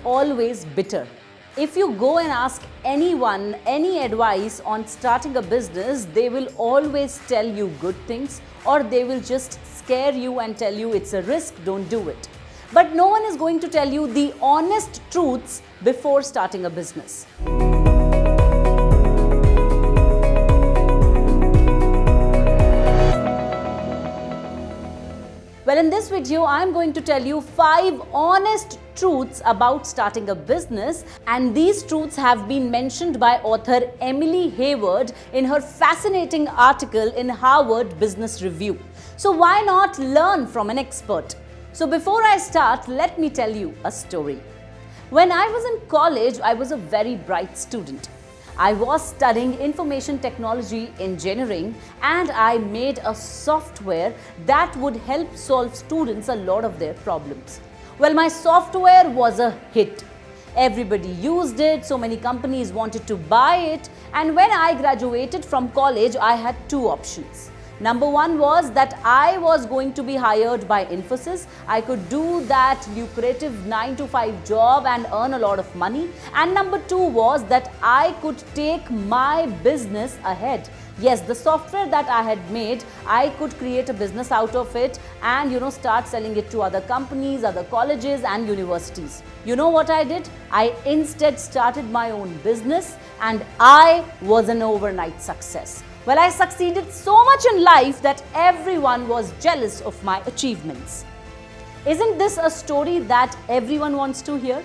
always bitter. If you go and ask anyone any advice on starting a business, they will always tell you good things, or they will just scare you and tell you it's a risk, don't do it. But no one is going to tell you the honest truths before starting a business. Well, in this video, I'm going to tell you 5 honest truths about starting a business, and these truths have been mentioned by author Emily Hayward in her fascinating article in Harvard Business Review. So why not learn from an expert? So before I start, let me tell you a story. When I was in college, I was a very bright student. I was studying information technology engineering, and I made a software that would help solve students a lot of their problems. Well, my software was a hit. Everybody used it, so many companies wanted to buy it, and when I graduated from college, I had 2 options. Number 1 was that I was going to be hired by Infosys. I could do that lucrative 9-to-5 job and earn a lot of money. And number 2 was that I could take my business ahead. Yes, the software that I had made, I could create a business out of it and start selling it to other companies, other colleges and universities. You know what I did? I instead started my own business, and I was an overnight success. Well, I succeeded so much in life that everyone was jealous of my achievements. Isn't this a story that everyone wants to hear?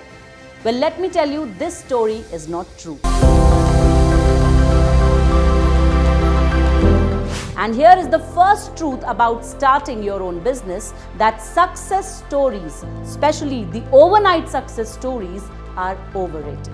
Well, let me tell you, this story is not true. And here is the first truth about starting your own business, that success stories, especially the overnight success stories, are overrated.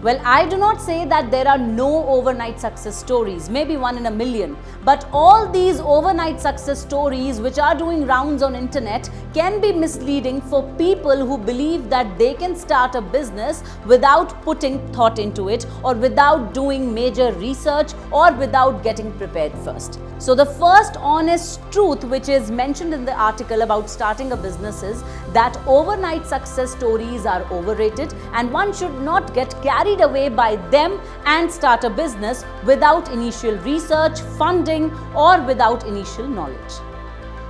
Well, I do not say that there are no overnight success stories, maybe 1 in a million, but all these overnight success stories which are doing rounds on internet can be misleading for people who believe that they can start a business without putting thought into it, or without doing major research, or without getting prepared first. So the first honest truth which is mentioned in the article about starting a business is that overnight success stories are overrated, and one should not get carried away by them and start a business without initial research, funding, or without initial knowledge.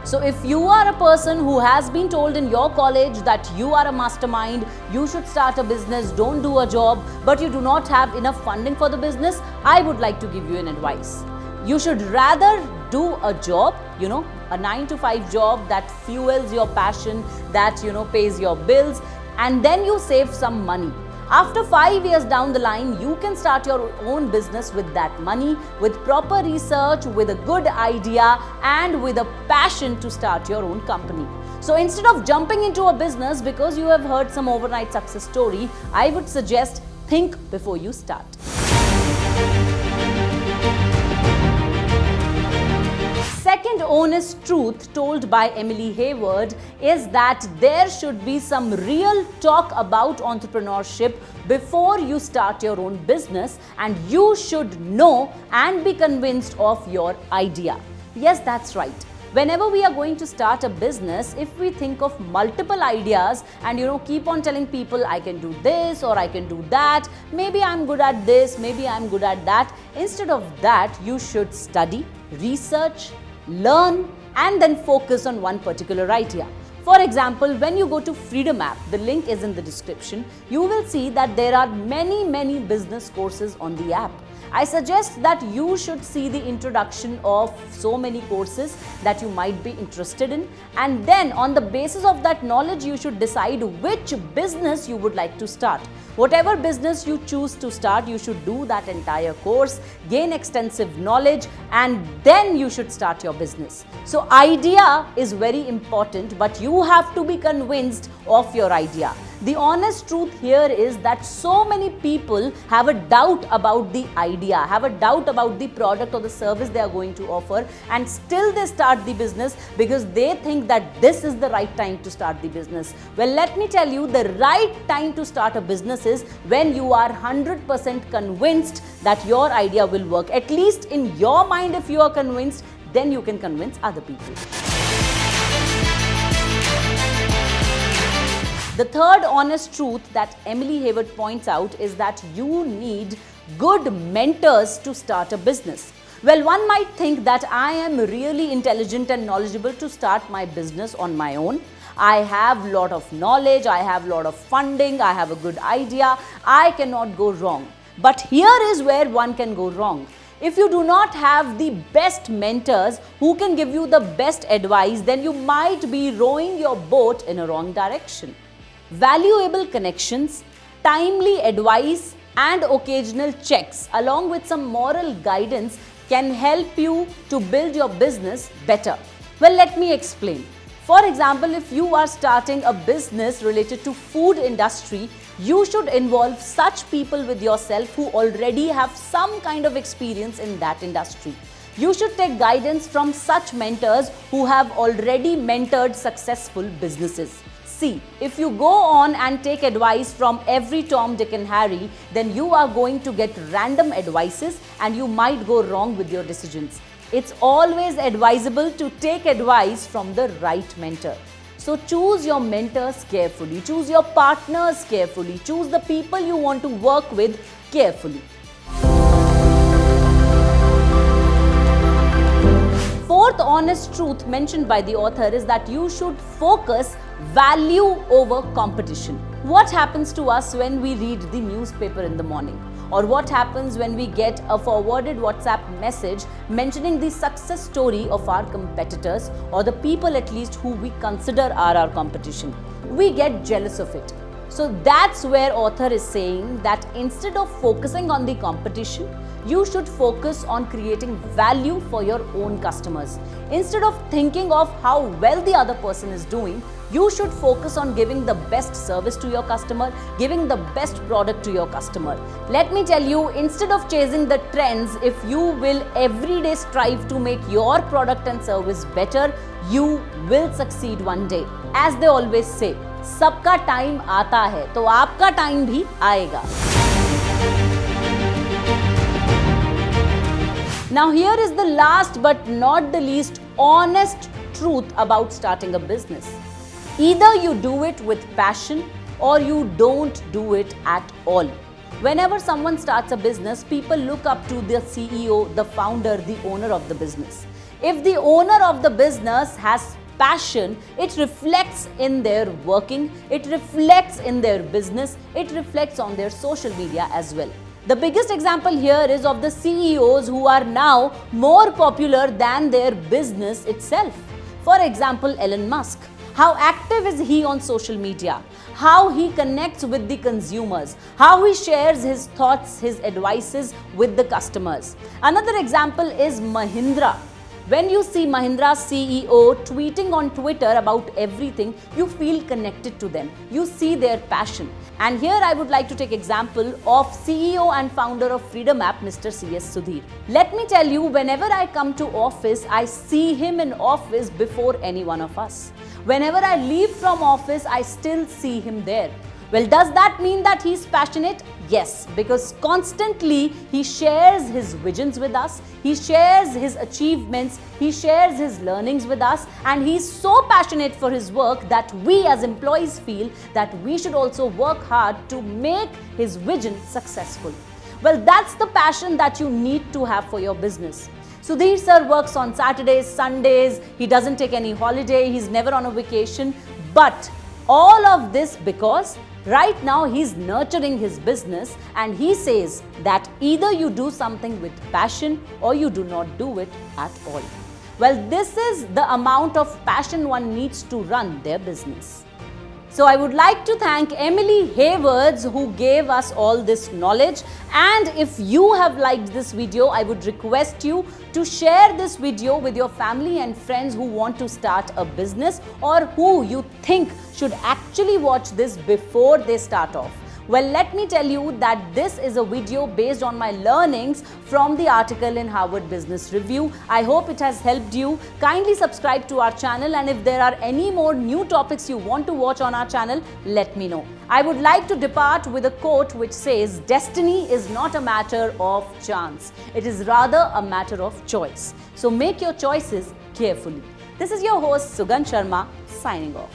So if you are a person who has been told in your college that you are a mastermind, you should start a business, don't do a job, but you do not have enough funding for the business, I would like to give you an advice. You should rather do a job, a 9-to-5 job that fuels your passion, that pays your bills, and then you save some money. After 5 years down the line, you can start your own business with that money, with proper research, with a good idea, and with a passion to start your own company. So instead of jumping into a business because you have heard some overnight success story, I would suggest think before you start. Second honest truth told by Emily Hayward is that there should be some real talk about entrepreneurship before you start your own business, and you should know and be convinced of your idea. Yes, that's right. Whenever we are going to start a business, if we think of multiple ideas and keep on telling people I can do this or I can do that, maybe I'm good at this, maybe I'm good at that, instead of that, you should study, research, learn, and then focus on one particular idea. For example, when you go to Freedom app, the link is in the description, you will see that there are many business courses on the app. I suggest that you should see the introduction of so many courses that you might be interested in, and then on the basis of that knowledge, you should decide which business you would like to start. Whatever business you choose to start, you should do that entire course, gain extensive knowledge, and then you should start your business. So idea is very important, but you have to be convinced of your idea. The honest truth here is that so many people have a doubt about the idea, have a doubt about the product or the service they are going to offer, and still they start the business because they think that this is the right time to start the business. Well, let me tell you, the right time to start a business is when you are 100% convinced that your idea will work. At least in your mind, if you are convinced, then you can convince other people. The third honest truth that Emily Hayward points out is that you need good mentors to start a business. Well, one might think that I am really intelligent and knowledgeable to start my business on my own. I have a lot of knowledge, I have a lot of funding, I have a good idea, I cannot go wrong. But here is where one can go wrong. If you do not have the best mentors who can give you the best advice, then you might be rowing your boat in a wrong direction. Valuable connections, timely advice, and occasional checks, along with some moral guidance, can help you to build your business better. Well, let me explain. For example, if you are starting a business related to food industry, you should involve such people with yourself who already have some kind of experience in that industry. You should take guidance from such mentors who have already mentored successful businesses. See, if you go on and take advice from every Tom, Dick and Harry, then you are going to get random advices and you might go wrong with your decisions. It's always advisable to take advice from the right mentor. So choose your mentors carefully, choose your partners carefully, choose the people you want to work with carefully. Fourth honest truth mentioned by the author is that you should focus value over competition. What happens to us when we read the newspaper in the morning? Or what happens when we get a forwarded WhatsApp message mentioning the success story of our competitors, or the people at least who we consider are our competition? We get jealous of it. So that's where author is saying that instead of focusing on the competition, you should focus on creating value for your own customers. Instead of thinking of how well the other person is doing, you should focus on giving the best service to your customer, giving the best product to your customer. Let me tell you, instead of chasing the trends, if you will every day strive to make your product and service better, you will succeed one day. As they always say, सबका time आता है, तो आपका time भी आएगा. Now here is the last but not the least honest truth about starting a business. Either you do it with passion or you don't do it at all. Whenever someone starts a business, people look up to the CEO, the founder, the owner of the business. If the owner of the business has passion, it reflects in their working, it reflects in their business, it reflects on their social media as well. The biggest example here is of the CEOs who are now more popular than their business itself. For example, Elon Musk. How active is he on social media? How he connects with the consumers? How he shares his thoughts, his advices with the customers? Another example is Mahindra. When you see Mahindra's CEO tweeting on Twitter about everything, you feel connected to them. You see their passion. And here I would like to take example of CEO and founder of Freedom app, Mr. C.S. Sudhir. Let me tell you, whenever I come to office, I see him in office before any one of us. Whenever I leave from office, I still see him there. Well, does that mean that he's passionate? Yes, because constantly he shares his visions with us, he shares his achievements, he shares his learnings with us, and he's so passionate for his work that we as employees feel that we should also work hard to make his vision successful. Well, that's the passion that you need to have for your business. Sudhir sir works on Saturdays, Sundays, he doesn't take any holiday, he's never on a vacation, but all of this because right now he's nurturing his business, and he says that either you do something with passion or you do not do it at all. Well, this is the amount of passion one needs to run their business. So I would like to thank Emily Hayward who gave us all this knowledge, and if you have liked this video, I would request you to share this video with your family and friends who want to start a business or who you think should actually watch this before they start off. Well, let me tell you that this is a video based on my learnings from the article in Harvard Business Review. I hope it has helped you. Kindly subscribe to our channel, and if there are any more new topics you want to watch on our channel, let me know. I would like to depart with a quote which says, "Destiny is not a matter of chance. It is rather a matter of choice. So make your choices carefully." This is your host Sugandh Sharma signing off.